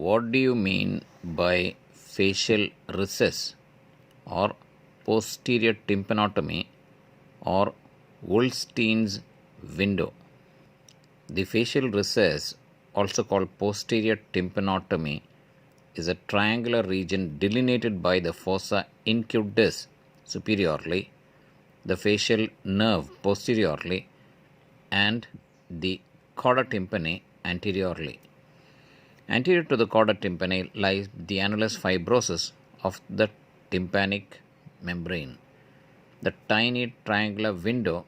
What do you mean by facial recess or posterior tympanotomy or wullstein's window? The facial recess, also called posterior tympanotomy, is a triangular region delineated by the fossa incudis superiorly, the facial nerve posteriorly, and the chorda tympani anteriorly. Anterior to the chorda tympani lies the annulus fibrosus of the tympanic membrane. The tiny triangular window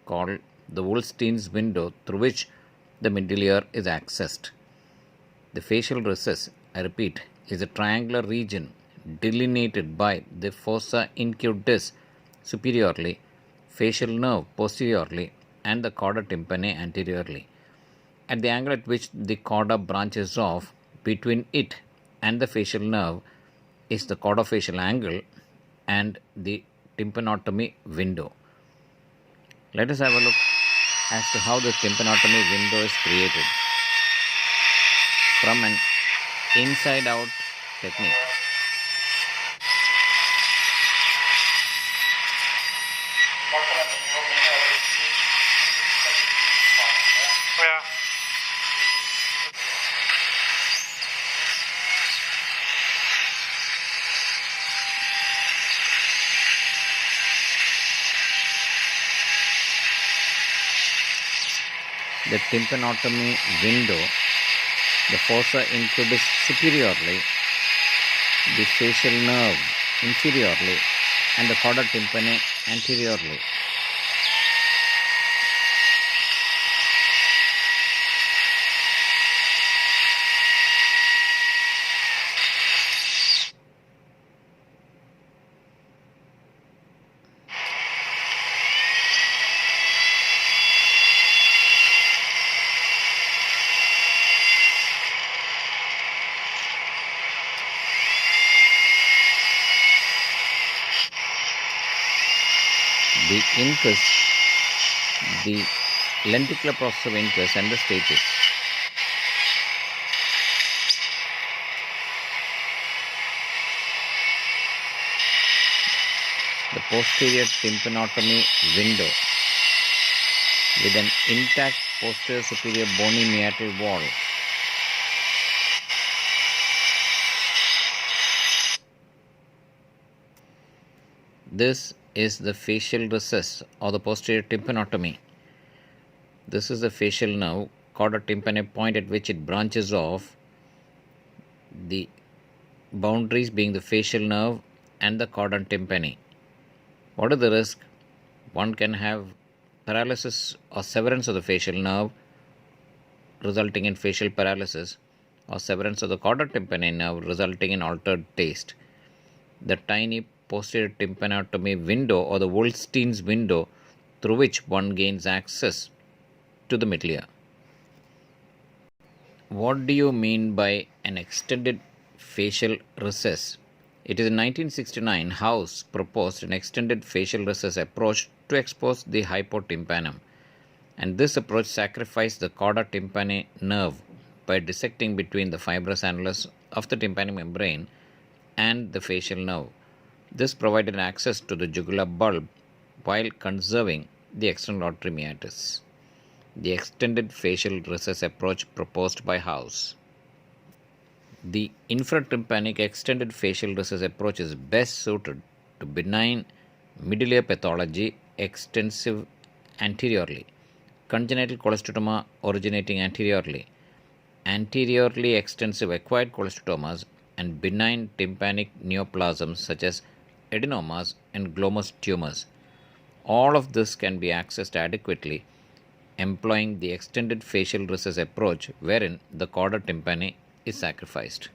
called the wullstein's window through which the middle is accessed. The facial recess, I repeat, is a triangular region delineated by the fossa incudis superiorly, facial nerve posteriorly, and the chorda tympani anteriorly. At the angle at which the chorda branches off between it and the facial nerve is the chordofacial angle and the tympanotomy window. Let us have a look as to how the tympanotomy window is created from an inside out technique. The tympanotomy window, the fossa incudis superiorly, the facial nerve inferiorly, and the chorda tympani anteriorly. The incus, the lenticular process of incus, and the stapes. The posterior tympanotomy window with an intact posterior superior bony meatal wall. This is the facial recess or the posterior tympanotomy. This is the facial nerve, chorda tympani point at which it branches off, the boundaries being the facial nerve and the chorda tympani. What is the risk? One can have paralysis or severance of the facial nerve resulting in facial paralysis, or severance of the chorda tympani nerve resulting in altered taste. The tiny posterior tympanotomy window or the wullstein's window through which one gains access to the middle ear. What do you mean by an extended facial recess? It is in 1969 House proposed an extended facial recess approach to expose the hypotympanum, and this approach sacrificed the chorda tympani nerve by dissecting between the fibrous annulus of the tympanic membrane and the facial nerve. This provided access to the jugular bulb while conserving the external auditory meatus. The extended facial recess approach proposed by House. The infratympanic extended facial recess approach is best suited to benign middle ear pathology extensive anteriorly, congenital cholesteatoma originating anteriorly, anteriorly extensive acquired cholesteatomas, and benign tympanic neoplasms such as adenomas and glomus tumors. All of this can be accessed adequately employing the extended facial recess approach wherein the chorda tympani is sacrificed.